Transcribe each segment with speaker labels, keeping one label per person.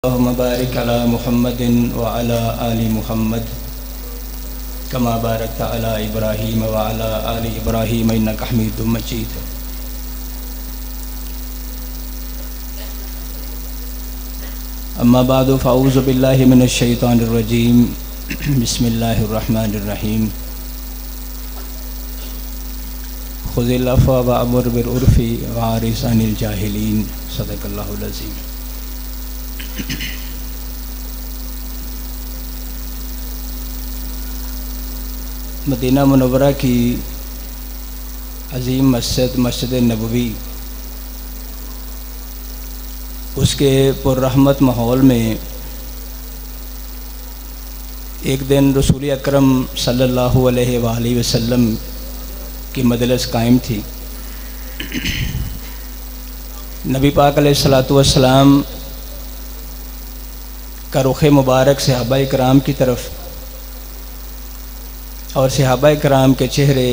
Speaker 1: اللهم بارك على محمد وعلى آل محمد كما باركت على إبراهيم وعلى آل إبراهيم إنك حميد مجيد. أما بعد فأعوذ بالله من الشيطان الرجيم. بسم الله الرحمن الرحيم. خذ العفو وأمر بالعرف وأعرض عن الجاهلين. صدق الله العظيم. مدینہ منورہ کی عظیم مسجد نبوی، اس کے پررحمت ماحول میں ایک دن رسول اکرم صلی اللہ علیہ وآلہ وسلم کی مجلس قائم تھی. نبی پاک علیہ الصلاۃ والسلام کا رخ مبارک صحابہ کرام کی طرف اور صحابہ کرام کے چہرے،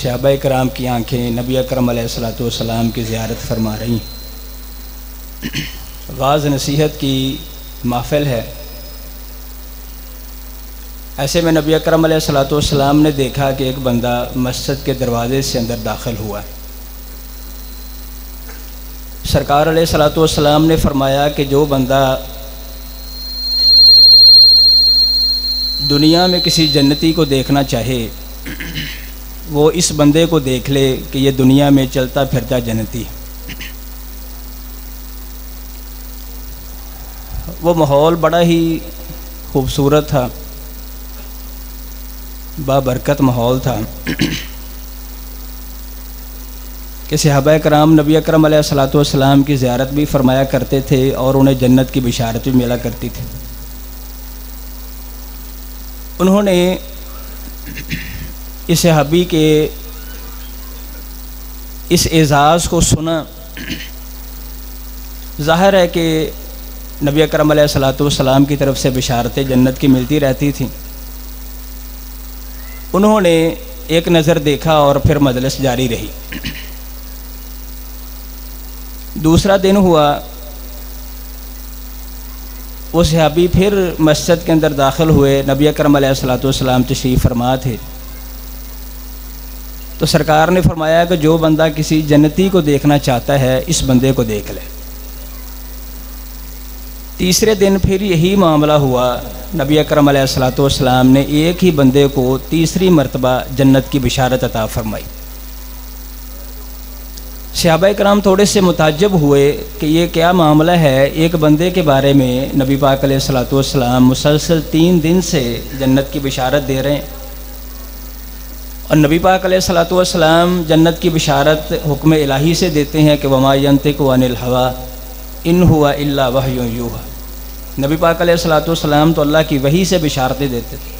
Speaker 1: صحابہ کرام کی آنکھیں نبی اکرم علیہ الصلاۃ والسلام کی زیارت فرما رہی. واعظ نصیحت کی محفل ہے. ایسے میں نبی اکرم علیہ الصلاۃ والسلام نے دیکھا کہ ایک بندہ مسجد کے دروازے سے اندر داخل ہوا. سرکار علیہ الصلاۃ والسلام نے فرمایا کہ جو بندہ دنیا میں کسی جنتی کو دیکھنا چاہے وہ اس بندے کو دیکھ لے کہ یہ دنیا میں چلتا پھرتا جنتی. وہ ماحول بڑا ہی خوبصورت تھا، بابرکت ماحول تھا کہ صحابہ کرام نبی اکرم علیہ الصلاۃ والسلام کی زیارت بھی فرمایا کرتے تھے اور انہیں جنت کی بشارت بھی ملا کرتی تھی. انہوں نے اس صحابی کے اس اعزاز کو سنا. ظاہر ہے کہ نبی اکرم علیہ الصلاۃ والسلام کی طرف سے بشارتیں جنت کی ملتی رہتی تھیں. انہوں نے ایک نظر دیکھا اور پھر مجلس جاری رہی. دوسرا دن ہوا، وہ صحابی پھر مسجد کے اندر داخل ہوئے. نبی اکرم علیہ الصلاۃ والسلام تشریف فرما تھے. تو سرکار نے فرمایا کہ جو بندہ کسی جنتی کو دیکھنا چاہتا ہے اس بندے کو دیکھ لے. تیسرے دن پھر یہی معاملہ ہوا. نبی اکرم علیہ الصلاۃ والسلام نے ایک ہی بندے کو تیسری مرتبہ جنت کی بشارت عطا فرمائی. صحابہ کرام تھوڑے سے متعجب ہوئے کہ یہ کیا معاملہ ہے. ایک بندے کے بارے میں نبی پاک علیہ الصلاۃ والسلام مسلسل 3 دن سے جنت کی بشارت دے رہے ہیں، اور نبی پاک علیہ الصلاۃ والسلام جنت کی بشارت حکم الہی سے دیتے ہیں کہ وما ینطق عن الہویٰ ان ہوا الا وحی یوحیٰ. نبی پاک علیہ الصلاۃ والسلام تو اللہ کی وحی سے بشارتیں دیتے تھے.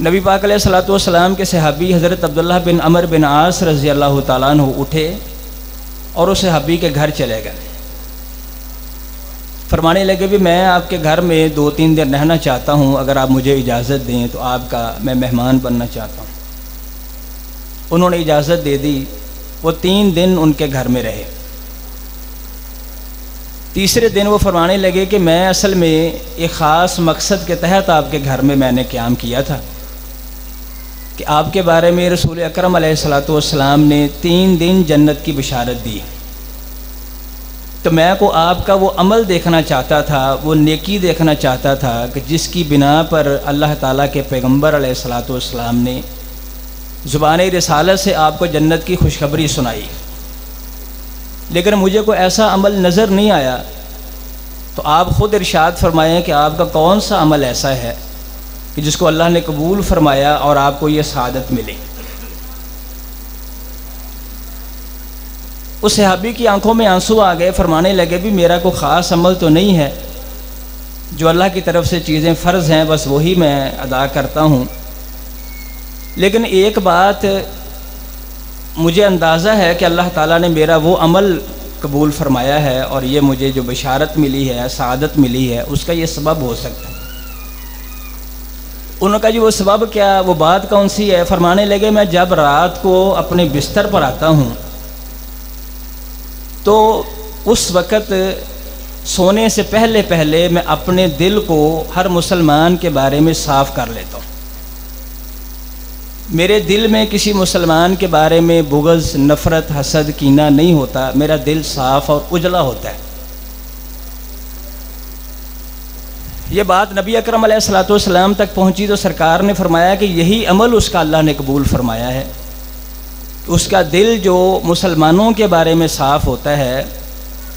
Speaker 1: نبی پاک علیہ الصلاۃ والسلام کے صحابی حضرت عبداللہ بن عمر بن عاص رضی اللہ تعالیٰ عنہ اٹھے اور اس صحابی کے گھر چلے گئے. فرمانے لگے بھی میں آپ کے گھر میں 2-3 دن رہنا چاہتا ہوں، اگر آپ مجھے اجازت دیں تو آپ کا میں مہمان بننا چاہتا ہوں. انہوں نے اجازت دے دی. وہ 3 دن ان کے گھر میں رہے. تیسرے دن وہ فرمانے لگے کہ میں اصل میں ایک خاص مقصد کے تحت آپ کے گھر میں نے قیام کیا تھا کہ آپ کے بارے میں رسول اکرم علیہ الصلاۃ والسلام نے 3 دن جنت کی بشارت دی. تو میں کو آپ کا وہ عمل دیکھنا چاہتا تھا، وہ نیکی دیکھنا چاہتا تھا کہ جس کی بنا پر اللہ تعالیٰ کے پیغمبر علیہ الصلاۃ والسلام نے زبان رسالت سے آپ کو جنت کی خوشخبری سنائی. لیکن مجھے کوئی ایسا عمل نظر نہیں آیا. تو آپ خود ارشاد فرمائیں کہ آپ کا کون سا عمل ایسا ہے کہ جس کو اللہ نے قبول فرمایا اور آپ کو یہ سعادت ملی. اس صحابی کی آنکھوں میں آنسو آ گئے. فرمانے لگے بھی میرا کوئی خاص عمل تو نہیں ہے، جو اللہ کی طرف سے چیزیں فرض ہیں بس وہی میں ادا کرتا ہوں. لیکن ایک بات مجھے اندازہ ہے کہ اللہ تعالیٰ نے میرا وہ عمل قبول فرمایا ہے اور یہ مجھے جو بشارت ملی ہے، سعادت ملی ہے، اس کا یہ سبب ہو سکتا ہے. انہوں نے کہا جی وہ سبب کیا، وہ بات کون سی ہے؟ فرمانے لگے میں جب رات کو اپنے بستر پر آتا ہوں تو اس وقت سونے سے پہلے پہلے میں اپنے دل کو ہر مسلمان کے بارے میں صاف کر لیتا ہوں۔ میرے دل میں کسی مسلمان کے بارے میں بغض، نفرت، حسد، کینہ نہیں ہوتا، میرا دل صاف اور اجلا ہوتا ہے۔ یہ بات نبی اکرم علیہ الصلوۃ والسلام تک پہنچی تو سرکار نے فرمایا کہ یہی عمل اس کا اللہ نے قبول فرمایا ہے۔ اس کا دل جو مسلمانوں کے بارے میں صاف ہوتا ہے،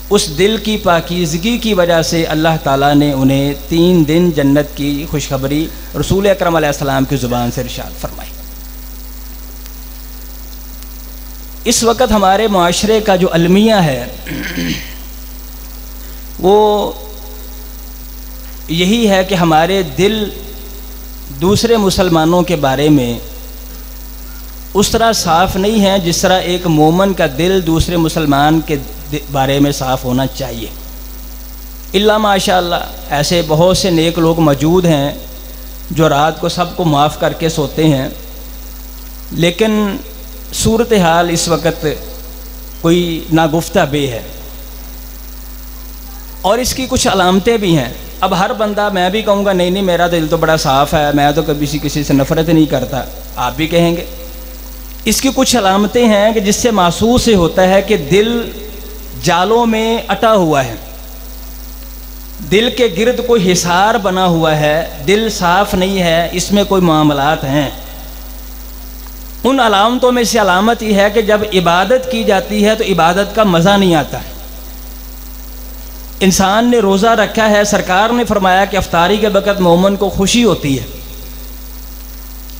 Speaker 1: اس دل کی پاکیزگی کی وجہ سے اللہ تعالیٰ نے انہیں 3 دن جنت کی خوشخبری رسول اکرم علیہ السلام کی زبان سے ارشاد فرمائی۔ اس وقت ہمارے معاشرے کا جو المیہ ہے وہ یہی ہے کہ ہمارے دل دوسرے مسلمانوں کے بارے میں اس طرح صاف نہیں ہیں جس طرح ایک مومن کا دل دوسرے مسلمان کے بارے میں صاف ہونا چاہیے۔ الا ماشاء اللہ ایسے بہت سے نیک لوگ موجود ہیں جو رات کو سب کو معاف کر کے سوتے ہیں، لیکن صورتحال اس وقت کوئی ناگفتہ بے ہے، اور اس کی کچھ علامتیں بھی ہیں۔ اب ہر بندہ، میں بھی کہوں گا نہیں میرا دل تو بڑا صاف ہے، میں تو کبھی کسی سے نفرت نہیں کرتا، آپ بھی کہیں گے۔ اس کی کچھ علامتیں ہیں کہ جس سے محسوس یہ ہوتا ہے کہ دل جالوں میں اٹا ہوا ہے، دل کے گرد کوئی حصار بنا ہوا ہے، دل صاف نہیں ہے، اس میں کوئی معاملات ہیں۔ ان علامتوں میں سے علامت یہ ہے کہ جب عبادت کی جاتی ہے تو عبادت کا مزہ نہیں آتا ہے۔ انسان نے روزہ رکھا ہے، سرکار نے فرمایا کہ افطاری کے وقت مومن کو خوشی ہوتی ہے،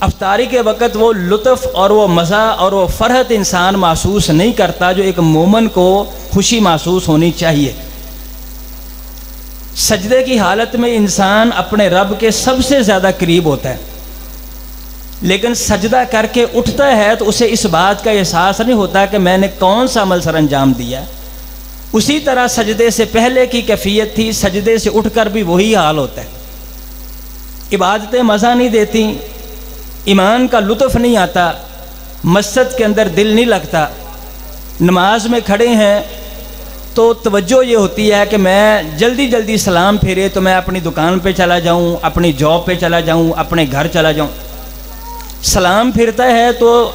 Speaker 1: افطاری کے وقت وہ لطف اور وہ مزہ اور وہ فرحت انسان محسوس نہیں کرتا جو ایک مومن کو خوشی محسوس ہونی چاہیے۔ سجدے کی حالت میں انسان اپنے رب کے سب سے زیادہ قریب ہوتا ہے، لیکن سجدہ کر کے اٹھتا ہے تو اسے اس بات کا احساس نہیں ہوتا کہ میں نے کون سا عمل سر انجام دیا۔ اسی طرح سجدے سے پہلے کی کیفیت تھی، سجدے سے اٹھ کر بھی وہی حال ہوتا ہے۔ عبادتیں مزہ نہیں دیتی، ایمان کا لطف نہیں آتا، مسجد کے اندر دل نہیں لگتا، نماز میں کھڑے ہیں تو توجہ یہ ہوتی ہے کہ میں جلدی جلدی سلام پھیرے تو میں اپنی دکان پہ چلا جاؤں، اپنی جاب پہ چلا جاؤں، اپنے گھر چلا جاؤں۔ سلام پھرتا ہے تو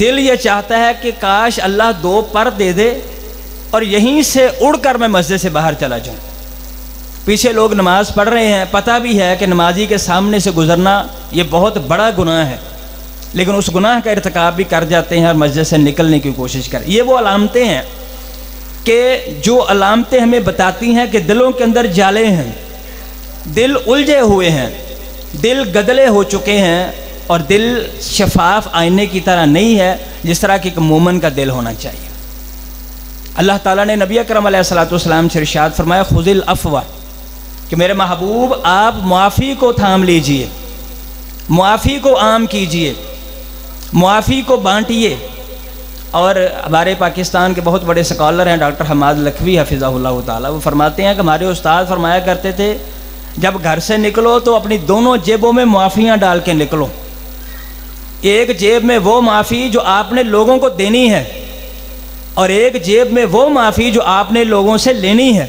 Speaker 1: دل یہ چاہتا ہے کہ کاش اللہ 2 پر دے دے اور یہیں سے اڑ کر میں مسجد سے باہر چلا جاؤں۔ پیچھے لوگ نماز پڑھ رہے ہیں، پتہ بھی ہے کہ نمازی کے سامنے سے گزرنا یہ بہت بڑا گناہ ہے، لیکن اس گناہ کا ارتکاب بھی کر جاتے ہیں اور مسجد سے نکلنے کی کوشش کریں۔ یہ وہ علامتیں ہیں کہ جو علامتیں ہمیں بتاتی ہیں کہ دلوں کے اندر جالے ہیں، دل الجھے ہوئے ہیں، دل گدلے ہو چکے ہیں، اور دل شفاف آئینے کی طرح نہیں ہے جس طرح کہ ایک مومن کا دل ہونا چاہیے۔ اللہ تعالیٰ نے نبی اکرم علیہ الصلوۃ والسلام سے ارشاد فرمایا خذ العفو، کہ میرے محبوب آپ معافی کو تھام لیجئے، معافی کو عام کیجئے، معافی کو بانٹیے۔ اور ہمارے پاکستان کے بہت بڑے سکالر ہیں ڈاکٹر حماد لکھوی حفظہ اللہ تعالیٰ، وہ فرماتے ہیں کہ ہمارے استاد فرمایا کرتے تھے جب گھر سے نکلو تو اپنی دونوں جیبوں میں معافیاں ڈال کے نکلو۔ ایک جیب میں وہ معافی جو آپ نے لوگوں کو دینی ہے، اور ایک جیب میں وہ معافی جو آپ نے لوگوں سے لینی ہے۔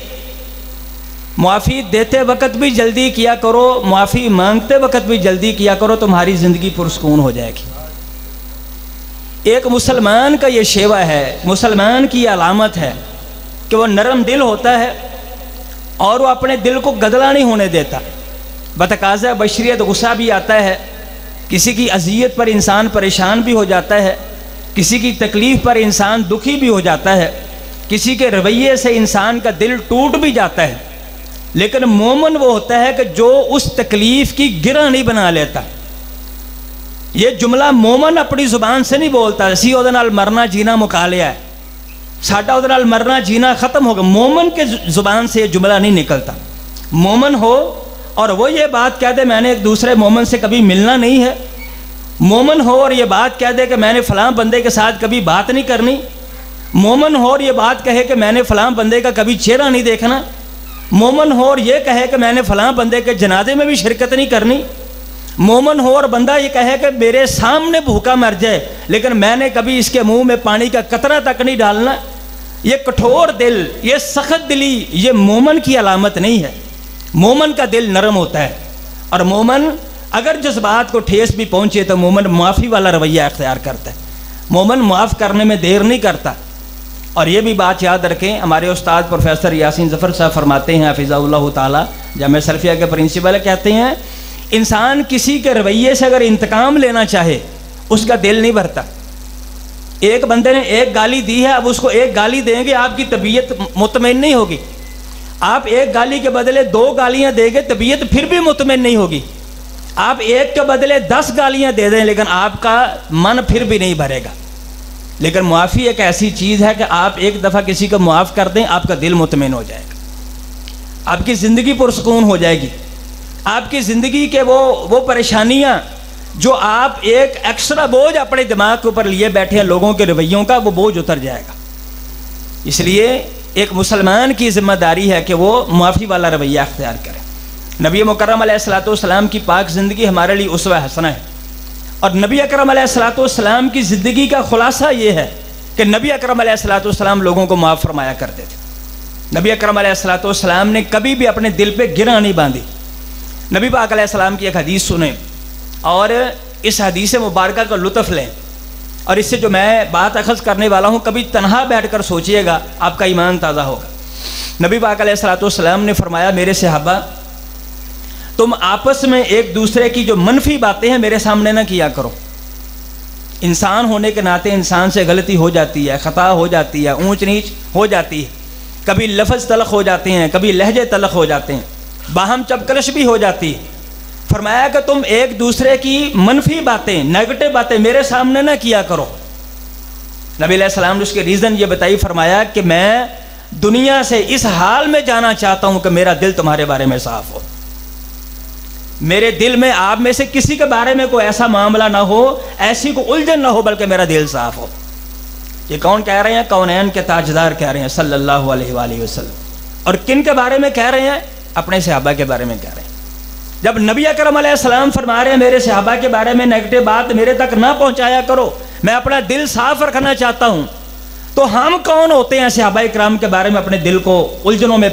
Speaker 1: معافی دیتے وقت بھی جلدی کیا کرو، معافی مانگتے وقت بھی جلدی کیا کرو، تمہاری زندگی پرسکون ہو جائے گی۔ ایک مسلمان کا یہ شیوہ ہے، مسلمان کی یہ علامت ہے کہ وہ نرم دل ہوتا ہے اور وہ اپنے دل کو گدلا نہیں ہونے دیتا۔ بتقاضۂ بشریت غصہ بھی آتا ہے، کسی کی اذیت پر انسان پریشان بھی ہو جاتا ہے، کسی کی تکلیف پر انسان دکھی بھی ہو جاتا ہے، کسی کے رویے سے انسان کا دل ٹوٹ بھی جاتا ہے، لیکن مومن وہ ہوتا ہے کہ جو اس تکلیف کی گرہ نہیں بنا لیتا۔ یہ جملہ مومن اپنی زبان سے نہیں بولتا اسی اودے نال مرنا جینا مکا لیا ہے، ساڈا اودے نال مرنا جینا ختم ہو گیا۔ مومن کے زبان سے یہ جملہ نہیں نکلتا۔ مومن ہو اور وہ یہ بات کہہ دے میں نے ایک دوسرے مومن سے کبھی ملنا نہیں ہے، مومن ہو اور یہ بات کہہ دے کہ میں نے فلاں بندے کے ساتھ کبھی بات نہیں کرنی، مومن ہو اور یہ بات کہے کہ میں نے فلاں بندے کا کبھی چہرہ نہیں دیکھنا، مومن ہو اور یہ کہے کہ میں نے فلاں بندے کے جنازے میں بھی شرکت نہیں کرنی، مومن ہو اور بندہ یہ کہے کہ میرے سامنے بھوکا مر جائے لیکن میں نے کبھی اس کے منہ میں پانی کا قطرہ تک نہیں ڈالنا۔ یہ کٹھور دل، یہ سخت دلی، یہ مومن کی علامت نہیں ہے۔ مومن کا دل نرم ہوتا ہے، اور مومن اگر جذبات کو ٹھیس بھی پہنچے تو مومن معافی والا رویہ اختیار کرتا ہے، مومن معاف کرنے میں دیر نہیں کرتا۔ اور یہ بھی بات یاد رکھیں، ہمارے استاد پروفیسر یاسین ظفر صاحب فرماتے ہیں حفظہ اللہ تعالیٰ، جامعہ سلفیہ کے پرنسپل کہتے ہیں انسان کسی کے رویے سے اگر انتقام لینا چاہے اس کا دل نہیں بھرتا۔ ایک بندے نے ایک گالی دی ہے، اب اس کو ایک گالی دیں گے آپ کی طبیعت مطمئن نہیں ہوگی۔ آپ ایک گالی کے بدلے 2 گالیاں دیں گے، طبیعت پھر بھی مطمئن نہیں ہوگی۔ آپ ایک کے بدلے 10 گالیاں دے دیں لیکن آپ کا من پھر بھی نہیں بھرے گا۔ لیکن معافی ایک ایسی چیز ہے کہ آپ ایک دفعہ کسی کو معاف کر دیں، آپ کا دل مطمئن ہو جائے گا، آپ کی زندگی پرسکون ہو جائے گی، آپ کی زندگی کے وہ پریشانیاں جو آپ ایک ایکسٹرا بوجھ اپنے دماغ کے اوپر لیے بیٹھے ہیں لوگوں کے رویوں کا، وہ بوجھ اتر جائے گا۔ اس لیے ایک مسلمان کی ذمہ داری ہے کہ وہ معافی والا رویہ اختیار کرے۔ نبی مکرم علیہ الصلوۃ والسلام کی پاک زندگی ہمارے لیے اسوہ حسنہ ہے، اور نبی اکرم علیہ الصلوۃ والسلام کی زندگی کا خلاصہ یہ ہے کہ نبی اکرم علیہ الصلوۃ والسلام لوگوں کو معاف فرمایا کرتے تھے۔ نبی اکرم علیہ الصلوۃ والسلام نے کبھی بھی اپنے دل پہ گرہ نہیں باندھی۔ نبی پاک علیہ السلام کی ایک حدیث سنیں اور اس حدیث مبارکہ کا لطف لیں، اور اس سے جو میں بات اخذ کرنے والا ہوں کبھی تنہا بیٹھ کر سوچئے گا، آپ کا ایمان تازہ ہوگا۔ نبی پاک علیہ الصلوۃ والسلام نے فرمایا میرے صحابہ تم آپس میں ایک دوسرے کی جو منفی باتیں ہیں میرے سامنے نہ کیا کرو۔ انسان ہونے کے ناطے انسان سے غلطی ہو جاتی ہے، خطا ہو جاتی ہے، اونچ نیچ ہو جاتی ہے، کبھی لفظ تلخ ہو جاتے ہیں، کبھی لہجے تلخ ہو جاتے ہیں، باہم چپکلش بھی ہو جاتی ہے۔ فرمایا کہ تم ایک دوسرے کی منفی باتیں، نیگیٹو باتیں میرے سامنے نہ کیا کرو۔ نبی علیہ السلام نے اس کے ریزن یہ بتائی، فرمایا کہ میں دنیا سے اس حال میں جانا چاہتا ہوں کہ میرا دل تمہارے بارے میں صاف ہو، میرے دل میں آپ میں سے کسی کے بارے میں کوئی ایسا معاملہ نہ ہو، ایسی کوئی الجھن نہ ہو، بلکہ میرا دل صاف ہو۔ یہ کون کہہ رہے ہیں؟ کونین کے تاجدار کہہ رہے ہیں صلی اللہ علیہ وآلہ وسلم۔ اور کن کے بارے میں کہہ رہے ہیں؟ اپنے صحابہ کے بارے میں کہہ رہے ہیں۔ جب نبی اکرم علیہ السلام فرما رہے ہیں میرے صحابہ کے بارے میں نیگیٹو بات میرے تک نہ پہنچایا کرو، میں اپنا دل صاف رکھنا چاہتا ہوں، تو ہم کون ہوتے ہیں صحابہ اکرام کے بارے میں اپنے دل کو الجھنوں میں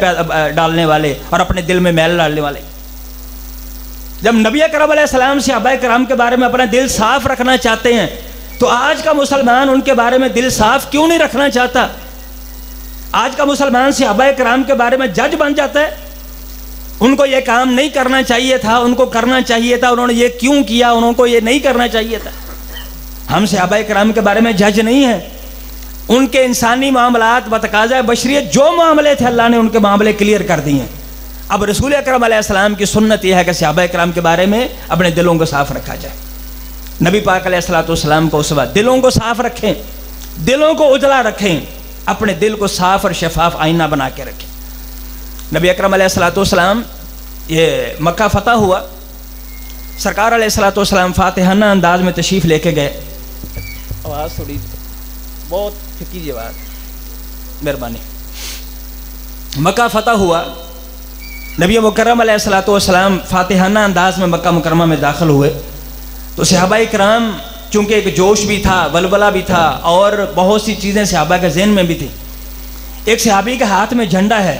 Speaker 1: ڈالنے والے اور اپنے دل میں میل ڈالنے والے؟ جب نبی اکرم علیہ السلام صحابہ کرام کے بارے میں اپنا دل صاف رکھنا چاہتے ہیں تو آج کا مسلمان ان کے بارے میں دل صاف کیوں نہیں رکھنا چاہتا؟ آج کا مسلمان صحابہ کرام کے بارے میں جج بن جاتا ہے، ان کو یہ کام نہیں کرنا چاہیے تھا، ان کو کرنا چاہیے تھا، انہوں نے یہ کیوں کیا، انہوں کو یہ نہیں کرنا چاہیے تھا۔ ہم صحابہ کرام کے بارے میں جج نہیں ہیں، ان کے انسانی معاملات بتقاضۂ بشریت جو معاملے تھے اللہ نے ان کے معاملے کلیئر کر دیے ہیں۔ اب رسول اکرم علیہ السلام کی سنت یہ ہے کہ صحابہ کرام کے بارے میں اپنے دلوں کو صاف رکھا جائے۔ نبی پاک علیہ الصلوۃ والسلام کو اسوہ، دلوں کو صاف رکھیں، دلوں کو اجلا رکھیں، اپنے دل کو صاف اور شفاف آئینہ بنا کے رکھیں۔ نبی اکرم علیہ الصلوۃ والسلام یہ مکہ فتح ہوا، سرکار علیہ الصلوۃ والسلام فاتحانہ انداز میں تشریف لے کے گئے۔ آواز تھوڑی بہت پھکی آواز، مہربانی۔ مکہ فتح ہوا، نبی مکرم علیہ الصلوۃ والسلام فاتحانہ انداز میں مکہ مکرمہ میں داخل ہوئے تو صحابہ کرام چونکہ ایک جوش بھی تھا، ولولہ بھی تھا، اور بہت سی چیزیں صحابہ کے ذہن میں بھی تھی۔ ایک صحابی کے ہاتھ میں جھنڈا ہے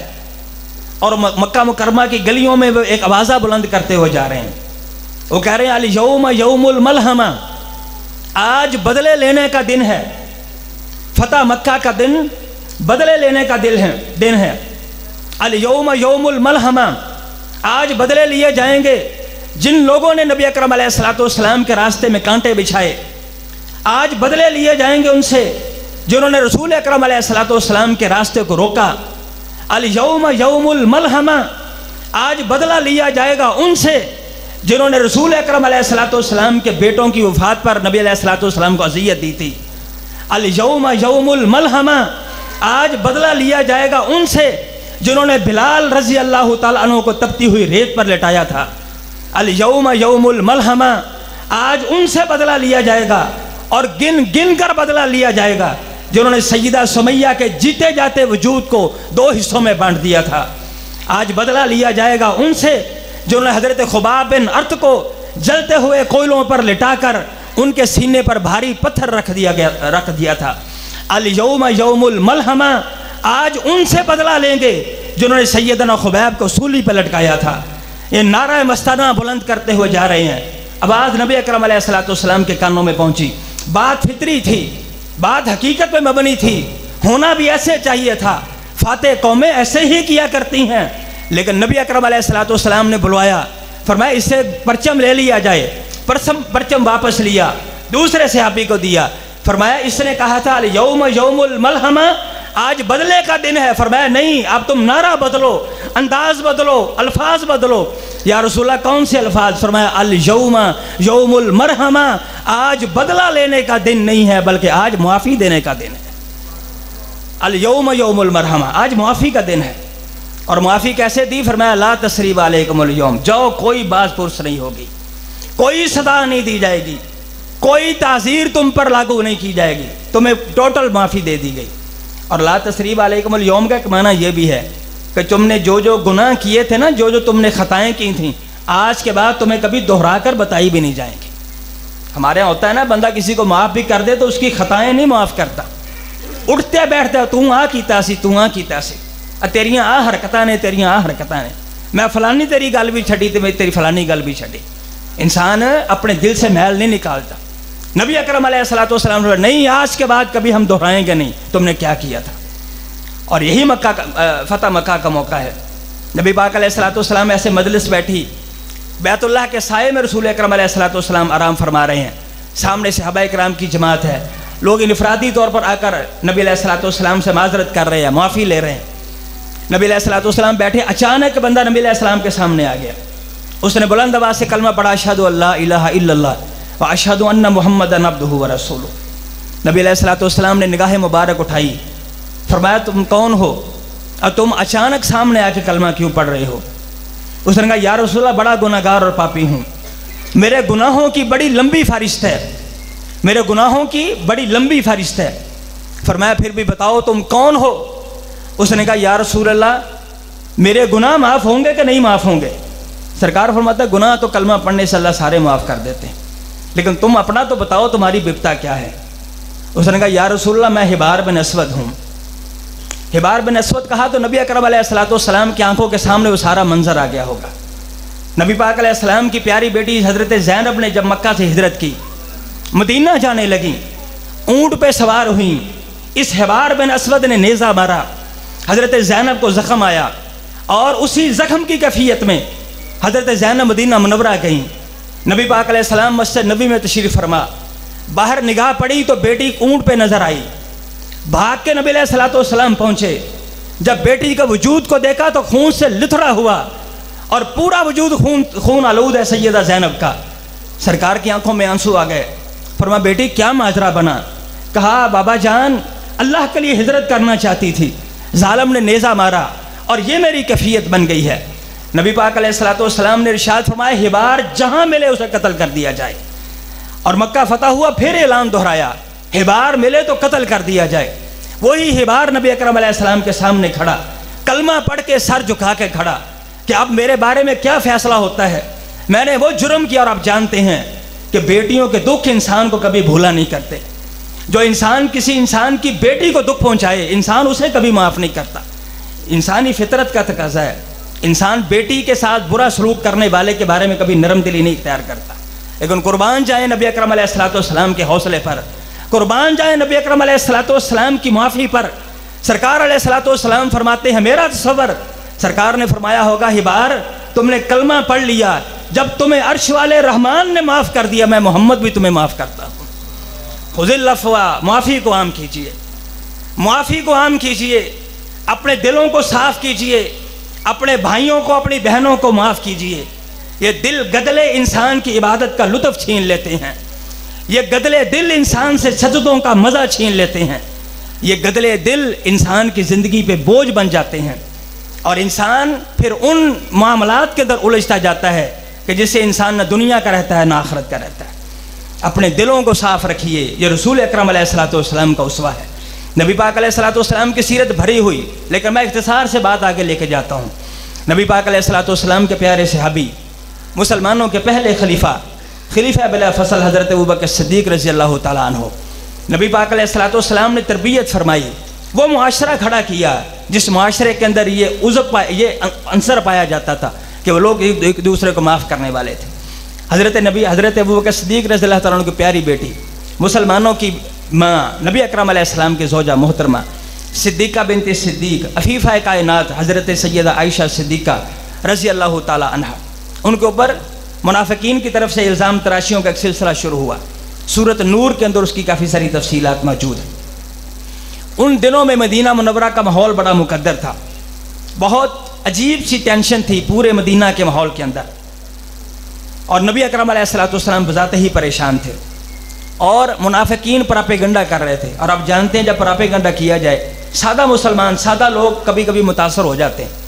Speaker 1: اور مکہ مکرمہ کی گلیوں میں وہ ایک آوازہ بلند کرتے ہوئے جا رہے ہیں، وہ کہہ رہے ہیں الیوم یوم الملحمہ، آج بدلے لینے کا دن ہے، فتح مکہ کا دن بدلے لینے کا دن ہے۔ الیوم یوم الملحمہ، آج بدلے لیے جائیں گے جن لوگوں نے نبی اکرم علیہ الصلوۃ والسلام کے راستے میں کانٹے بچھائے، آج بدلے لیے جائیں گے ان سے جنہوں نے رسول اکرم علیہ الصلوۃ والسلام کے راستے کو روکا۔ الیوم یوم الملحمہ، آج بدلہ لیا جائے گا ان سے جنہوں نے رسول اکرم علیہ الصلوۃ والسلام کے بیٹوں کی وفات پر نبی علیہ الصلوۃ والسلام کو اذیت دی تھی۔ الیوم یوم الملحمہ، آج بدلہ لیا جائے گا ان سے جنہوں نے بلال رضی اللہ تعالیٰ عنہ کو تپتی ہوئی ریت پر لٹایا تھا۔ الیوم یوم الملحمہ، آج ان سے بدلہ لیا جائے گا اور گن گن کر بدلہ لیا جائے گا جنہوں نے سیدہ سمیہ کے جیتے جاتے وجود کو 2 حصوں میں بانٹ دیا تھا۔ آج بدلہ لیا جائے گا ان سے جنہوں نے حضرت خباب بن ارت کو جلتے ہوئے کوئلوں پر لٹا کر ان کے سینے پر بھاری پتھر رکھ دیا تھا۔ الیوم یوم الملحمہ، آج ان سے بدلہ لیں گے جنہوں نے سیدنا خبیب کو سولی پہ لٹکایا تھا۔ یہ نعرہ مستانہ بلند کرتے ہوئے جا رہے ہیں۔ اب آج نبی اکرم علیہ السلام کے کانوں میں پہنچی، بات فطری تھی، بات حقیقت پہ مبنی تھی، ہونا بھی ایسے چاہیے تھا، فاتح قومیں ایسے ہی کیا کرتی ہیں، لیکن نبی اکرم علیہ السلام نے بلوایا، فرمایا اس سے پرچم لے لیا جائے، پرچم واپس لیا، دوسرے صحابی کو دیا، فرمایا اس نے کہا تھا الیوم یوم الملحمہ، آج بدلے کا دن ہے، فرمایا نہیں، اب تم نعرہ بدلو، انداز بدلو، الفاظ بدلو۔ یا رسول اللہ کون سے الفاظ؟ فرمایا الیوم یوم المرحمہ، آج بدلہ لینے کا دن نہیں ہے بلکہ آج معافی دینے کا دن ہے۔ الیوم یوم المرحمہ، آج معافی کا دن ہے۔ اور معافی کیسے دی؟ فرمایا لا تثریب علیکم الیوم، جاؤ، کوئی باز پرس نہیں ہوگی، کوئی سزا نہیں دی جائے گی، کوئی تعزیر تم پر لاگو نہیں کی جائے گی، تمہیں ٹوٹل معافی دے دی گئی۔ اور لا تثریب علیکم الیوم کا ایک معنی یہ بھی ہے کہ تم نے جو گناہ کیے تھے نا، جو تم نے خطائیں کی تھیں، آج کے بعد تمہیں کبھی دہرا کر بتائی بھی نہیں جائیں گی۔ ہمارے یہاں ہوتا ہے نا، بندہ کسی کو معاف بھی کر دے تو اس کی خطائیں نہیں معاف کرتا، اٹھتے بیٹھتے تو آ کیتا سی، تو آ کیتا سی، تیریاں آ حرکتاں نے، تیریاں آ حرکتاں نے، میں فلانی تیری گل بھی چھڈی تو میں تیری فلانی گل بھی چھڈی۔ انسان اپنے دل سے میل نہیں نکالتا۔ نبی اکرم علیہ السلام نے نہیں، آج کے بعد کبھی ہم دہرائیں گے نہیں تم نے کیا کیا تھا۔ اور یہی فتح مکہ کا موقع ہے۔ نبی پاک علیہ السلام ایسے مجلس بیٹھی، بیت اللہ کے سائے میں رسول اکرم علیہ السلام آرام فرما رہے ہیں، سامنے صحابہ اکرام کی جماعت ہے، لوگ انفرادی طور پر آ کر نبی علیہ السلام سے معذرت کر رہے ہیں، معافی لے رہے ہیں۔ نبی علیہ السلام بیٹھے، اچانک بندہ نبی علیہ السلام کے سامنے آ گیا، اس نے بلند آواز سے کلمہ پڑھا، اشہد ان لا الہ الا اللہ واشہد ان محمدا عبدہ ورسولہ۔ نبی علیہ السلام نے نگاہ مبارک اٹھائی، فرمایا تم کون ہو اور تم اچانک سامنے آ کے کلمہ کیوں پڑھ رہے ہو؟ اس نے کہا یا رسول اللہ، بڑا گناہگار اور پاپی ہوں، میرے گناہوں کی بڑی لمبی فہرست ہے، میرے گناہوں کی بڑی لمبی فہرست ہے۔ فرمایا پھر بھی بتاؤ تم کون ہو؟ اس نے کہا یا رسول اللہ، میرے گناہ معاف ہوں گے کہ نہیں معاف ہوں گے؟ سرکار فرماتا ہے گناہ تو کلمہ پڑھنے سے اللہ سارے معاف کر دیتے ہیں، لیکن تم اپنا تو بتاؤ تمہاری بپتا کیا ہے؟ اس نے کہا یا رسول اللہ، میں حبار بن اسود ہوں۔ حبار بن اسود کہا تو نبی اکرم علیہ السلام کی آنکھوں کے سامنے وہ سارا منظر آ گیا ہوگا۔ نبی پاک علیہ السلام کی پیاری بیٹی حضرت زینب نے جب مکہ سے ہجرت کی، مدینہ جانے لگیں، اونٹ پہ سوار ہوئیں، اس حبار بن اسود نے نیزہ مارا، حضرت زینب کو زخم آیا، اور اسی زخم کی کیفیت میں حضرت زینب مدینہ منورہ گئیں۔ نبی پاک علیہ السلام مسجد نبی میں تشریف فرما، باہر نگاہ پڑی تو بیٹی اونٹ پہ نظر آئی، بھاگ کے نبی علیہ السلام پہنچے، جب بیٹی کا وجود کو دیکھا تو خون سے لتھڑا ہوا، اور پورا وجود خون آلود ہے سیدہ زینب کا۔ سرکار کی آنکھوں میں آنسو آ گئے، فرمایا بیٹی کیا ماجرا بنا؟ کہا بابا جان اللہ کے لیے ہجرت کرنا چاہتی تھی، ظالم نے نیزہ مارا اور یہ میری کیفیت بن گئی ہے۔ نبی پاک علیہ السلام نے ارشاد فرمایا حبار جہاں ملے اسے قتل کر دیا جائے، اور مکہ فتح ہوا، پھر اعلان دہرایا حبار ملے تو قتل کر دیا جائے۔ وہی حبار نبی اکرم علیہ السلام کے سامنے کھڑا، کلمہ پڑھ کے سر جھکا کے کھڑا کہ اب میرے بارے میں کیا فیصلہ ہوتا ہے؟ میں نے وہ جرم کیا، اور آپ جانتے ہیں کہ بیٹیوں کے دکھ انسان کو کبھی بھولا نہیں کرتے۔ جو انسان کسی انسان کی بیٹی کو دکھ پہنچائے، انسان اسے کبھی معاف نہیں کرتا، انسانی فطرت کا تقاضا ہے۔ انسان بیٹی کے ساتھ برا سلوک کرنے والے کے بارے میں کبھی نرم دلی نہیں اختیار کرتا، لیکن قربان جائیں نبی اکرم علیہ السلام کے حوصلے پر، قربان جائیں نبی اکرم علیہ السلام کی معافی پر۔ سرکار علیہ السلام فرماتے ہیں میرا تصور، سرکار نے فرمایا ہوگا حبار تم نے کلمہ پڑھ لیا، جب تمہیں عرش والے رحمان نے معاف کر دیا، میں محمد بھی تمہیں معاف کرتا ہوں۔ خذ العفو، معافی کو عام کیجئے، معافی کو عام کیجئے، اپنے دلوں کو صاف کیجئے، اپنے بھائیوں کو اپنی بہنوں کو معاف کیجئے۔ یہ دل گدلے انسان کی عبادت کا لطف چھین لیتے ہیں، یہ گدلے دل انسان سے سجدوں کا مزہ چھین لیتے ہیں، یہ گدلے دل انسان کی زندگی پہ بوجھ بن جاتے ہیں، اور انسان پھر ان معاملات کے اندر الجھتا جاتا ہے کہ جس سے انسان نہ دنیا کا رہتا ہے نہ آخرت کا رہتا ہے۔ اپنے دلوں کو صاف رکھیے، یہ رسول اکرم علیہ السلام کا اسوہ ہے۔ نبی پاک علیہ السلام کی سیرت بھری ہوئی، لیکن میں اختصار سے بات آگے لے کے جاتا ہوں۔ نبی پاک علیہ السلام کے پیارے صحابی، مسلمانوں کے پہلے خلیفہ بلا فصل حضرت ابوبکر صدیق رضی اللہ تعالیٰ عنہ، نبی پاک علیہ الصلوۃ والسلام نے تربیت فرمائی، وہ معاشرہ کھڑا کیا جس معاشرے کے اندر یہ عنصر پایا جاتا تھا کہ وہ لوگ ایک دوسرے کو معاف کرنے والے تھے۔ حضرت ابوبکر صدیق رضی اللہ تعالیٰ عنہ کی پیاری بیٹی، مسلمانوں کی ماں، نبی اکرم علیہ السلام کی زوجہ محترمہ صدیقہ بنت صدیق، عفیفہ کائنات حضرت سیدہ عائشہ صدیقہ رضی اللہ تعالیٰ عنہ، ان کے اوپر منافقین کی طرف سے الزام تراشیوں کا ایک سلسلہ شروع ہوا۔ سورۃ نور کے اندر اس کی کافی ساری تفصیلات موجود ہیں۔ ان دنوں میں مدینہ منورہ کا ماحول بڑا مقدر تھا، بہت عجیب سی ٹینشن تھی پورے مدینہ کے ماحول کے اندر، اور نبی اکرم علیہ الصلوۃ والسلام بذات ہی پریشان تھے، اور منافقین پراپیگنڈا کر رہے تھے۔ اور آپ جانتے ہیں جب پراپیگنڈا کیا جائے سادہ مسلمان، سادہ لوگ کبھی کبھی متاثر ہو جاتے ہیں۔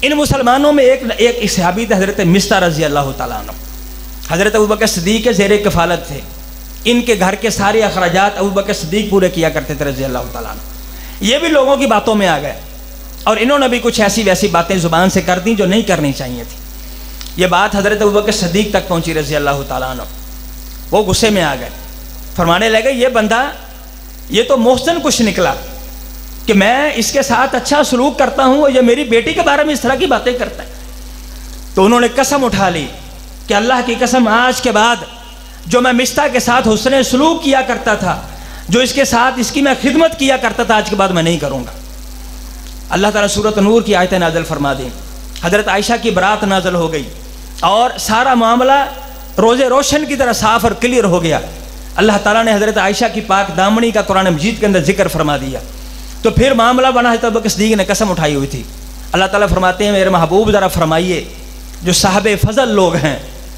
Speaker 1: ان مسلمانوں میں ایک صحابی تھے حضرت مصطح رضی اللہ تعالیٰ عنہ، حضرت ابوبکر صدیق کے زیر کفالت تھے، ان کے گھر کے سارے اخراجات ابوبکر صدیق پورے کیا کرتے تھے رضی اللہ تعالیٰ عنہ۔ یہ بھی لوگوں کی باتوں میں آ گئے، اور انہوں نے بھی کچھ ایسی ویسی باتیں زبان سے کر دیں جو نہیں کرنی چاہیے تھی۔ یہ بات حضرت ابوبکر صدیق تک پہنچی رضی اللہ تعالیٰ عنہ، وہ غصے میں آ گئے، فرمانے لگے یہ بندہ یہ تو محسن کچھ نکلا کہ میں اس کے ساتھ اچھا سلوک کرتا ہوں اور یہ میری بیٹی کے بارے میں اس طرح کی باتیں کرتا ہے۔ تو انہوں نے قسم اٹھا لی کہ اللہ کی قسم، آج کے بعد جو میں مصطح کے ساتھ حسن سلوک کیا کرتا تھا، جو اس کے ساتھ اس کی میں خدمت کیا کرتا تھا، آج کے بعد میں نہیں کروں گا۔ اللہ تعالیٰ سورۃ نور کی آیتیں نازل فرما دیں، حضرت عائشہ کی برات نازل ہو گئی، اور سارا معاملہ روز روشن کی طرح صاف اور کلیئر ہو گیا۔ اللہ تعالیٰ نے حضرت عائشہ کی پاک دامنی کا قرآن مجید کے اندر ذکر فرما دیا۔ تو پھر معاملہ بنا، حضرت ابوبکر صدیق نے قسم اٹھائی ہوئی تھی۔ اللہ تعالیٰ فرماتے ہیں میرے محبوب ذرا فرمائیے، جو صاحب فضل لوگ ہیں،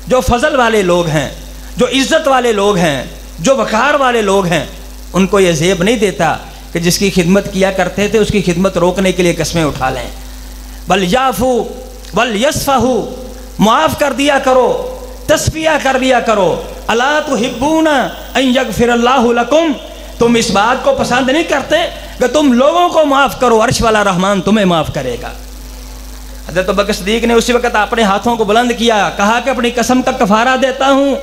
Speaker 1: جو فضل والے لوگ ہیں، جو عزت والے لوگ ہیں، جو وقار والے لوگ ہیں، ان کو یہ زیب نہیں دیتا کہ جس کی خدمت کیا کرتے تھے اس کی خدمت روکنے کے لیے قسمیں اٹھا لیں۔ بل یعفو ولیصفحوا، معاف کر دیا کرو، تصفیہ کر دیا کرو۔ الا تحبون ان یغفر اللہ لکم، تم اس بات کو پسند نہیں کرتے کہ تم لوگوں کو معاف کرو، عرش والا رحمان تمہیں معاف کرے گا۔ حضرت ابوبکر صدیق نے اسی وقت اپنے ہاتھوں کو بلند کیا، کہا کہ اپنی قسم کا کفارہ دیتا ہوں،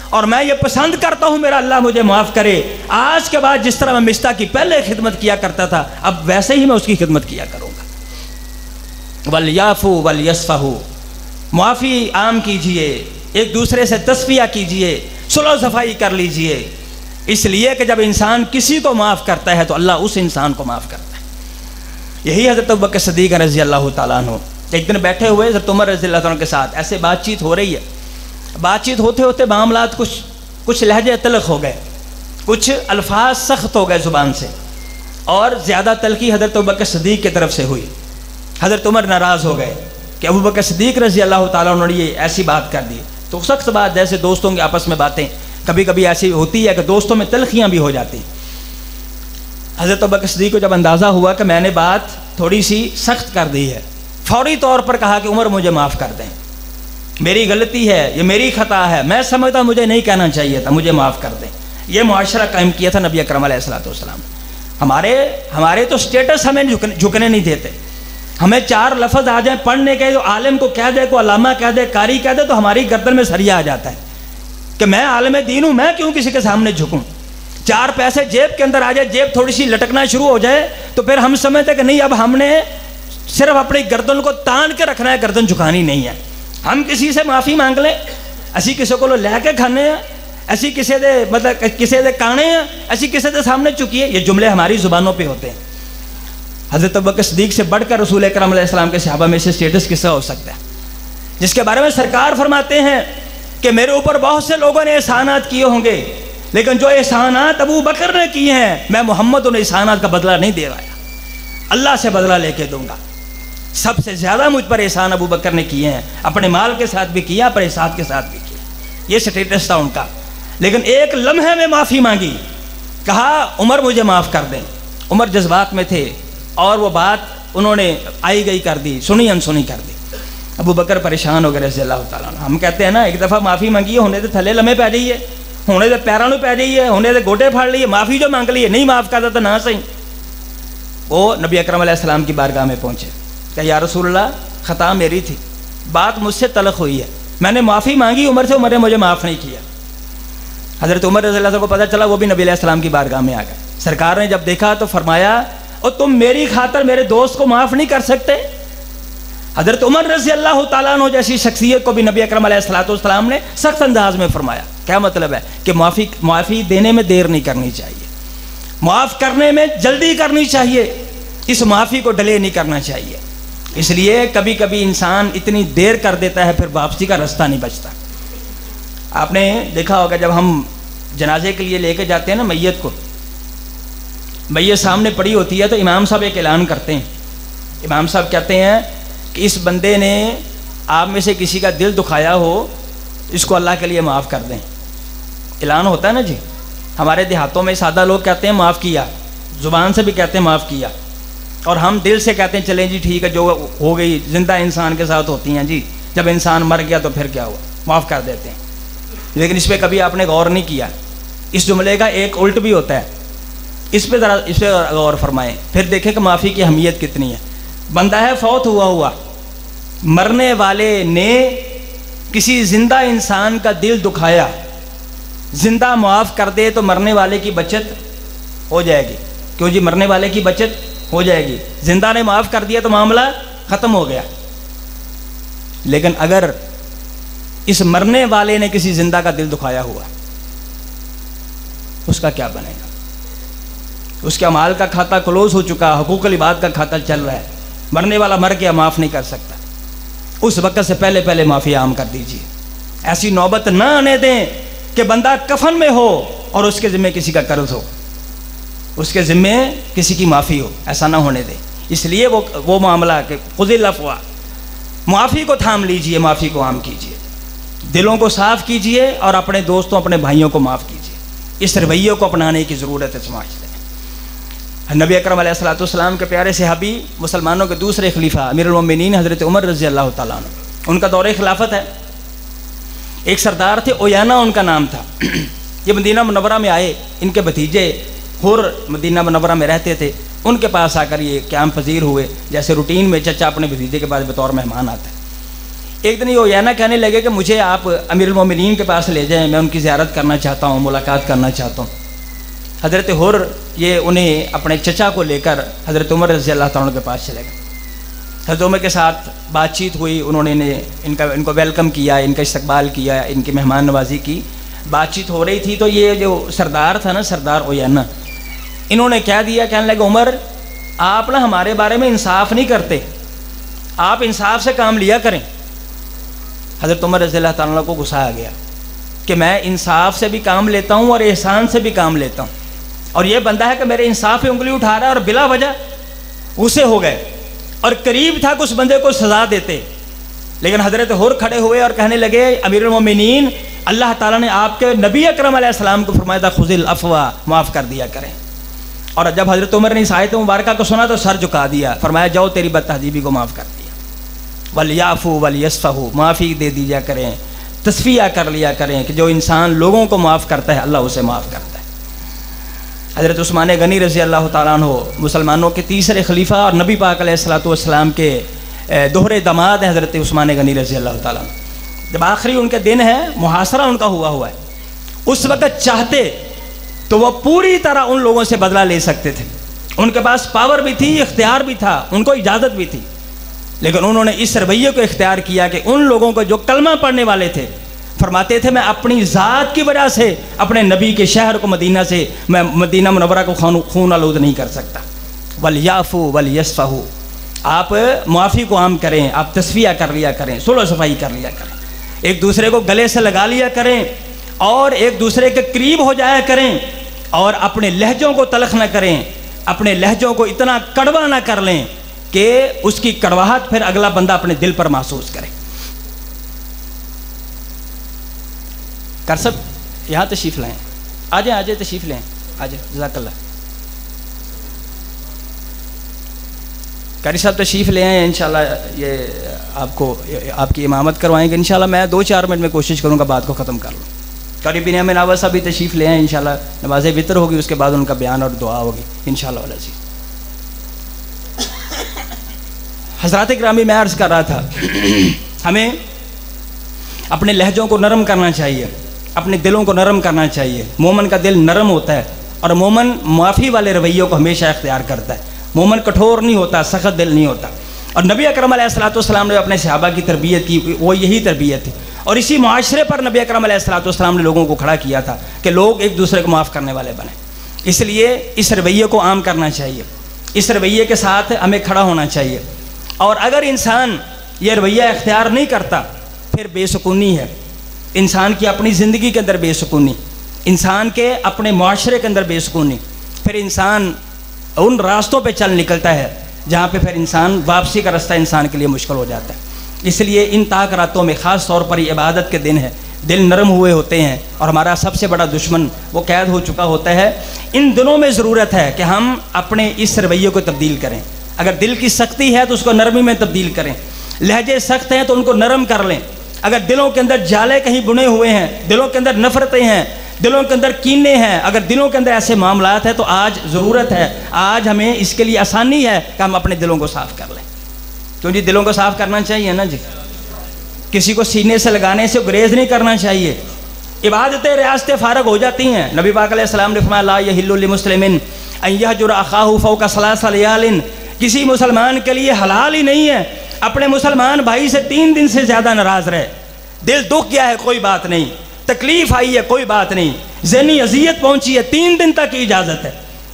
Speaker 1: اور میں یہ پسند کرتا ہوں میرا اللہ مجھے معاف کرے۔ آج کے بعد جس طرح میں مصطح کی پہلے خدمت کیا کرتا تھا، اب ویسے ہی میں اس کی خدمت کیا کروں گا۔ وَلْيَعْفُوا وَلْيَصْفَحُوا، معافی عام کیجئے، ایک دوسرے سے تصفیہ کیجئے، صلح و صفائی کر لیجئے، اس لیے کہ جب انسان کسی کو معاف کرتا ہے تو اللہ اس انسان کو معاف کرتا ہے۔ یہی حضرت ابوبکر صدیق رضی اللہ تعالیٰ عنہ ایک دن بیٹھے ہوئے حضرت عمر رضی اللہ عنہ کے ساتھ ایسے بات چیت ہو رہی ہے، بات چیت ہوتے ہوتے معاملات کچھ لہجے تلخ ہو گئے، کچھ الفاظ سخت ہو گئے زبان سے، اور زیادہ تلخی حضرت ابوبکر صدیق کی طرف سے ہوئی۔ حضرت عمر ناراض ہو گئے کہ ابوبکر صدیق رضی اللہ تعالیٰ عنہ نے یہ ایسی بات کر دی۔ تو سخت بات، جیسے دوستوں کے آپس میں باتیں کبھی کبھی ایسی ہوتی ہے کہ دوستوں میں تلخیاں بھی ہو جاتی۔ حضرت ابوبکر صدیق کو جب اندازہ ہوا کہ میں نے بات تھوڑی سی سخت کر دی ہے، فوری طور پر کہا کہ عمر مجھے معاف کر دیں، میری غلطی ہے، یہ میری خطا ہے، میں سمجھتا مجھے نہیں کہنا چاہیے تھا، مجھے معاف کر دیں۔ یہ معاشرہ قائم کیا تھا نبی اکرم علیہ الصلوۃ والسلام۔ ہمارے تو سٹیٹس ہمیں جھکنے نہیں دیتے، ہمیں چار لفظ آ جائیں پڑھنے کے، تو عالم کو کہہ دے، کو علامہ کہہ دے، قاری کہہ دے، تو ہماری گردن میں سریا آ جاتا ہے کہ میں عالم دین ہوں، میں کیوں کسی کے سامنے جھکوں۔ چار پیسے جیب کے اندر آ جائے، جیب تھوڑی سی لٹکنا شروع ہو جائے، تو پھر ہم سمجھتے کہ نہیں، اب ہم نے صرف اپنی گردن کو تان کے رکھنا ہے، گردن جھکانی نہیں ہے۔ ہم کسی سے معافی مانگ لیں، اسی کسی کو لے کے کھانے ہیں، ایسی کسی دے مطلب کسی دے کانے ہیں، ایسی کسی دے سامنے چکیے، یہ جملے ہماری زبانوں پہ ہوتے ہیں۔ حضرت ابوبکر صدیق سے بڑھ کر رسول اکرم علیہ السلام کے صحابہ میں سے اسٹیٹس کس کا ہو سکتا ہے، جس کے بارے میں سرکار فرماتے ہیں کہ میرے اوپر بہت سے لوگوں نے احسانات کیے ہوں گے، لیکن جو احسانات ابو بکر نے کیے ہیں، میں محمد ان احسانات کا بدلہ نہیں دے رہا، اللہ سے بدلہ لے کے دوں گا۔ سب سے زیادہ مجھ پر احسان ابو بکر نے کیے ہیں، اپنے مال کے ساتھ بھی کیا، اپنے ساتھ کے ساتھ بھی کیا، یہ سٹیٹس تھا ان کا۔ لیکن ایک لمحے میں معافی مانگی، کہا عمر مجھے معاف کر دیں۔ عمر جذبات میں تھے اور وہ بات انہوں نے آئی گئی کر دی، سنی انسنی کر دی۔ ابو بکر پریشان ہو گئے رضی اللہ تعالیٰ عنہ۔ ہم کہتے ہیں نا، ایک دفعہ معافی مانگی ہے، ہونے دے تھلے لمحے پی جائیے، ہونے دے پیروں پی جائیے، ہونے دے گوٹے پھاڑ لیے، معافی جو مانگ لیے، نہیں معاف کرتا تو نہ صحیح۔ وہ نبی اکرم علیہ السلام کی بارگاہ میں پہنچے کہ یا رسول اللہ، خطا میری تھی، بات مجھ سے تلخ ہوئی ہے، میں نے معافی مانگی عمر سے، عمر نے مجھے معاف نہیں کیا۔ حضرت عمر رضی اللہ عنہ کو پتہ چلا، وہ بھی نبی علیہ السلام کی بارگاہ میں آ گئے. سرکار نے جب دیکھا تو فرمایا اور تم میری خاطر میرے دوست کو معاف نہیں کر سکتے؟ حضرت عمر رضی اللہ تعالیٰ عنہ جیسی شخصیت کو بھی نبی اکرم علیہ السلام نے سخت انداز میں فرمایا. کیا مطلب ہے؟ کہ معافی دینے میں دیر نہیں کرنی چاہیے، معاف کرنے میں جلدی کرنی چاہیے، اس معافی کو ڈیلے نہیں کرنا چاہیے. اس لیے کبھی کبھی انسان اتنی دیر کر دیتا ہے، پھر واپسی کا راستہ نہیں بچتا. آپ نے دیکھا ہوگا جب ہم جنازے کے لیے لے کے جاتے ہیں نا میت کو، میت سامنے پڑی ہوتی ہے تو امام صاحب ایک اعلان کرتے ہیں. امام صاحب کہتے ہیں کہ اس بندے نے آپ میں سے کسی کا دل دکھایا ہو، اس کو اللہ کے لیے معاف کر دیں. اعلان ہوتا ہے نا جی. ہمارے دیہاتوں میں سادہ لوگ کہتے ہیں معاف کیا، زبان سے بھی کہتے ہیں معاف کیا، اور ہم دل سے کہتے ہیں چلیں جی ٹھیک ہے، جو ہو گئی زندہ انسان کے ساتھ ہوتی ہیں جی، جب انسان مر گیا تو پھر کیا ہوا، معاف کر دیتے ہیں. لیکن اس پہ کبھی آپ نے غور نہیں کیا. اس جملے کا ایک الٹ بھی ہوتا ہے، اس پہ غور فرمائیں، پھر دیکھیں کہ معافی کی اہمیت کتنی ہے. بندہ ہے فوت ہوا، مرنے والے نے کسی زندہ انسان کا دل دکھایا، زندہ معاف کر دے تو مرنے والے کی بچت ہو جائے گی. کیوں جی؟ مرنے والے کی بچت ہو جائے گی. زندہ نے معاف کر دیا تو معاملہ ختم ہو گیا. لیکن اگر اس مرنے والے نے کسی زندہ کا دل دکھایا ہوا، اس کا کیا بنے گا؟ اس کے اعمال کا کھاتہ کلوز ہو چکا، حقوق العباد کا کھاتہ چل رہا ہے. مرنے والا مر گیا، معاف نہیں کر سکتا. اس وقت سے پہلے معافی عام کر دیجیے. ایسی نوبت نہ آنے دیں کہ بندہ کفن میں ہو اور اس کے ذمہ کسی کا قرض ہو، اس کے ذمہ کسی کی معافی ہو. ایسا نہ ہونے دیں. اس لیے وہ معاملہ کہ خذ العفو، معافی کو تھام لیجیے، معافی کو عام کیجیے، دلوں کو صاف کیجیے اور اپنے دوستوں اپنے بھائیوں کو معاف کیجیے. اس رویے کو اپنانے کی ضرورت ہے سماج میں. نبی اکرم علیہ السلام کے پیارے صحابی، مسلمانوں کے دوسرے خلیفہ امیر المومنین حضرت عمر رضی اللہ تعالیٰ عنہ، ان کا دور خلافت ہے. ایک سردار تھے، اویانا ان کا نام تھا. یہ مدینہ منورہ میں آئے، ان کے بھتیجے حر مدینہ منورہ میں رہتے تھے. ان کے پاس آ کر یہ قیام پذیر ہوئے، جیسے روٹین میں چچا اپنے بھتیجے کے پاس بطور مہمان آتا ہے. ایک دن یہ اویانا کہنے لگے کہ مجھے آپ امیر المومنین کے پاس لے جائیں، میں ان کی زیارت کرنا چاہتا ہوں، ملاقات کرنا چاہتا ہوں. حضرت حر یہ انہیں اپنے چچا کو لے کر حضرت عمر رضی اللہ تعالیٰ کے پاس چلے گئے. حضرت عمر کے ساتھ بات چیت ہوئی، انہوں نے ان کو ویلکم کیا، ان کا استقبال کیا، ان کی مہمان نوازی کی. بات چیت ہو رہی تھی تو یہ جو سردار تھا نا، سردار اویانا، انہوں نے کہہ دیا، کہنے لگے عمر آپ نا ہمارے بارے میں انصاف نہیں کرتے، آپ انصاف سے کام لیا کریں. حضرت عمر رضی اللہ تعالیٰ کو غصہ آ گیا کہ میں انصاف سے بھی کام لیتا ہوں اور احسان سے بھی کام لیتا ہوں، اور یہ بندہ ہے کہ میرے انصاف پہ انگلی اٹھا رہا ہے، اور بلا وجہ غصے ہو گئے. اور قریب تھا کہ اس بندے کو سزا دیتے، لیکن حضرت حر کھڑے ہوئے اور کہنے لگے امیر المومنین، اللہ تعالیٰ نے آپ کے نبی اکرم علیہ السلام کو فرمایا تھا خذ العفو، معاف کر دیا کریں. اور جب حضرت عمر نے اس آیت مبارکہ کو سنا تو سر جھکا دیا، فرمایا جاؤ تیری بد تہذیبی کو معاف کر دیا. وَلْيَعْفُوا وَلْيَصْفَحُوا، معافی دے دیا کریں، تصفیہ کر لیا کریں کہ جو انسان لوگوں کو معاف کرتا ہے اللہ اسے معاف کرتا ہے. حضرت عثمان غنی رضی اللہ تعالیٰ عنہ مسلمانوں کے تیسرے خلیفہ اور نبی پاک علیہ السلام کے دوہرے داماد ہیں حضرت عثمان غنی رضی اللہ تعالیٰ عنہ. جب آخری ان کے دن ہے، محاصرہ ان کا ہوا ہے، اس وقت چاہتے تو وہ پوری طرح ان لوگوں سے بدلہ لے سکتے تھے. ان کے پاس پاور بھی تھی، اختیار بھی تھا، ان کو اجازت بھی تھی، لیکن انہوں نے اس رویے کو اختیار کیا کہ ان لوگوں کو جو کلمہ پڑھنے والے تھے، فرماتے تھے میں اپنی ذات کی وجہ سے اپنے نبی کے شہر کو مدینہ سے، میں مدینہ منورہ کو خون آلود نہیں کر سکتا. وَلْيَعْفُوا وَلْيَصْفَحُوا، آپ معافی کو عام کریں، آپ تصفیہ کر لیا کریں، صلح و صفائی کر لیا کریں، ایک دوسرے کو گلے سے لگا لیا کریں اور ایک دوسرے کے قریب ہو جایا کریں، اور اپنے لہجوں کو تلخ نہ کریں، اپنے لہجوں کو اتنا کڑوا نہ کر لیں کہ اس کی کڑواہٹ پھر اگلا بندہ اپنے دل پر محسوس کرے. کر سب یہاں تشریف لائیں، آ جائیں تشریف لیں، آ جائیں. جزاک اللہ. قاری صاحب تشریف لے آئیں، انشاءاللہ یہ آپ کو آپ کی امامت کروائیں گے انشاءاللہ. میں 2-4 منٹ میں کوشش کروں گا بات کو ختم کر لوں. قاری بن احمد ناوز صاحب بھی تشریف لے آئیں، انشاءاللہ نماز وتر ہوگی، اس کے بعد ان کا بیان اور دعا ہوگی انشاءاللہ العزیز. حضرات گرامی، میں عرض کر رہا تھا ہمیں اپنے لہجوں کو نرم کرنا چاہیے، اپنے دلوں کو نرم کرنا چاہیے۔ مومن کا دل نرم ہوتا ہے اور مومن معافی والے رویوں کو ہمیشہ اختیار کرتا ہے۔ مومن کٹھور نہیں ہوتا، سخت دل نہیں ہوتا۔ اور نبی اکرم علیہ الصلوۃ والسلام نے اپنے صحابہ کی تربیت کی، وہ یہی تربیت تھی، اور اسی معاشرے پر نبی اکرم علیہ الصلوۃ والسلام نے لوگوں کو کھڑا کیا تھا کہ لوگ ایک دوسرے کو معاف کرنے والے بنیں۔ اس لیے اس رویے کو عام کرنا چاہیے، اس رویے کے ساتھ ہمیں کھڑا ہونا چاہیے۔ اور اگر انسان یہ رویہ اختیار نہیں کرتا پھر بے سکونی ہے، انسان کی اپنی زندگی کے اندر بے سکونی، انسان کے اپنے معاشرے کے اندر بے سکونی، پھر انسان ان راستوں پہ چل نکلتا ہے جہاں پہ پھر انسان واپسی کا راستہ انسان کے لیے مشکل ہو جاتا ہے۔ اس لیے ان طاق راتوں میں خاص طور پر یہ عبادت کے دن ہے، دل نرم ہوئے ہوتے ہیں اور ہمارا سب سے بڑا دشمن وہ قید ہو چکا ہوتا ہے۔ ان دنوں میں ضرورت ہے کہ ہم اپنے اس رویے کو تبدیل کریں۔ اگر دل کی سختی ہے تو اس کو نرمی میں تبدیل کریں، لہجے سخت ہیں تو ان کو نرم کر لیں۔ اگر دلوں کے اندر جالے کہیں بنے ہوئے ہیں، دلوں کے اندر نفرتیں ہیں، دلوں کے اندر کینے ہیں، اگر دلوں کے اندر ایسے معاملات ہیں تو آج ضرورت ہے، آج ہمیں اس کے لیے آسانی ہے کہ ہم اپنے دلوں کو صاف کر لیں۔ کیوں جی، دلوں کو صاف کرنا چاہیے نا جی، کسی کو سینے سے لگانے سے گریز نہیں کرنا چاہیے۔ عبادتیں ریاستیں فارغ ہو جاتی ہیں۔ نبی پاک علیہ السلام نے فرمایا لا یحل لمسلم ان یہجر اخاہ فوق ثلاث لیال، کسی مسلمان کے لیے حلال ہی نہیں ہے اپنے مسلمان بھائی سے 3 دن سے زیادہ ناراض رہے۔ دل دکھ گیا ہے کوئی بات نہیں، تکلیف آئی ہے کوئی بات نہیں، ذہنی اذیت پہنچی ہے 3 دن تک کی اجازت ہے۔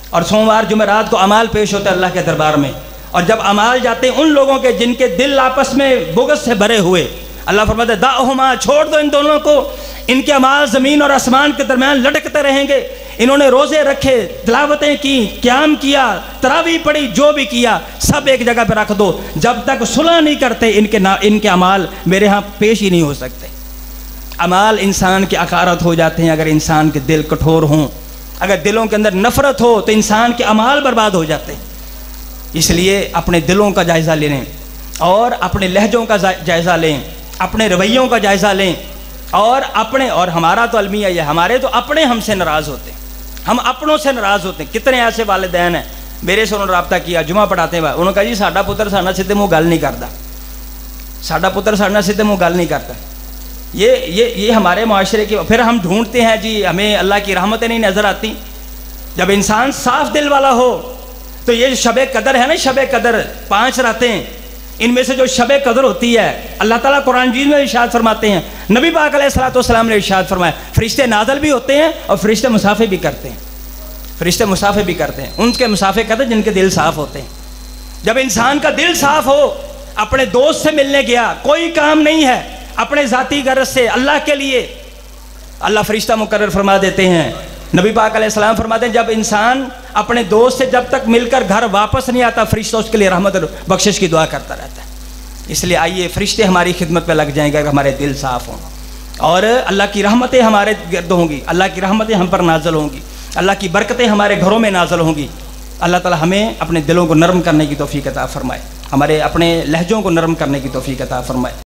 Speaker 1: اور سوموار جمعرات کو اعمال پیش ہوتے ہیں اللہ کے دربار میں، اور جب اعمال جاتے ہیں ان لوگوں کے جن کے دل آپس میں بغض سے بھرے ہوئے، اللہ فرماتا ہے دعہما، چھوڑ دو ان دونوں کو، ان کے اعمال زمین اور آسمان کے درمیان لٹکتے رہیں گے۔ انہوں نے روزے رکھے، تلاوتیں کی، قیام کیا، تراویح پڑھی، جو بھی کیا سب ایک جگہ پہ رکھ دو، جب تک صلح نہیں کرتے ان کے اعمال میرے ہاں پیش ہی نہیں ہو سکتے۔ اعمال انسان کی عقارت ہو جاتے ہیں اگر انسان کے دل کٹھور ہوں، اگر دلوں کے اندر نفرت ہو تو انسان کے اعمال برباد ہو جاتے ہیں۔ اس لیے اپنے دلوں کا جائزہ لیں اور اپنے لہجوں کا جائزہ لیں، اپنے رویوں کا جائزہ لیں، اور ہمارا تو المیہ یہ، ہمارے تو اپنے ہم سے ناراض ہوتے ہیں، ہم اپنوں سے ناراض ہوتے ہیں۔ کتنے ایسے والدین ہیں، میرے سے انہوں نے رابطہ کیا جمعہ پڑھاتے ہوئے، انہوں نے کہا جی ساڈا پتر ساڈے سیدھے منہ گل نہیں کرتا، ساڈا پتر ساڈے سیدھے منہ گل نہیں کرتا۔ یہ ہمارے معاشرے کی، پھر ہم ڈھونڈتے ہیں جی ہمیں اللہ کی رحمتیں نہیں نظر آتی۔ جب انسان صاف دل والا ہو تو یہ شب قدر ہے نا، شب قدر 5 راتیں، ان میں سے جو شب قدر ہوتی ہے اللہ تعالیٰ قرآن مجید میں ارشاد فرماتے ہیں، نبی پاک علیہ الصلوۃ والسلام نے ارشاد فرمایا فرشتے نازل بھی ہوتے ہیں اور فرشتے مسافر بھی کرتے ہیں، فرشتے مسافر بھی کرتے ہیں، ان کے مسافر کرتے ہیں جن کے دل صاف ہوتے ہیں۔ جب انسان کا دل صاف ہو، اپنے دوست سے ملنے گیا، کوئی کام نہیں ہے، اپنے ذاتی غرض سے اللہ کے لیے، اللہ فرشتہ مقرر فرما دیتے ہیں۔ نبی پاک علیہ السلام فرماتے ہیں جب انسان اپنے دوست سے جب تک مل کر گھر واپس نہیں آتا، فرشتہ اس کے لیے رحمت اور بخشش کی دعا کرتا رہتا ہے۔ اس لیے آئیے فرشتے ہماری خدمت پہ لگ جائیں گے اگر ہمارے دل صاف ہوں، اور اللہ کی رحمتیں ہمارے گرد ہوں گی، اللہ کی رحمتیں ہم پر نازل ہوں گی، اللہ کی برکتیں ہمارے گھروں میں نازل ہوں گی۔ اللہ تعالی ہمیں اپنے دلوں کو نرم کرنے کی توفیق عطا فرمائے، ہمارے اپنے لہجوں کو نرم کرنے کی توفیق عطا فرمائے۔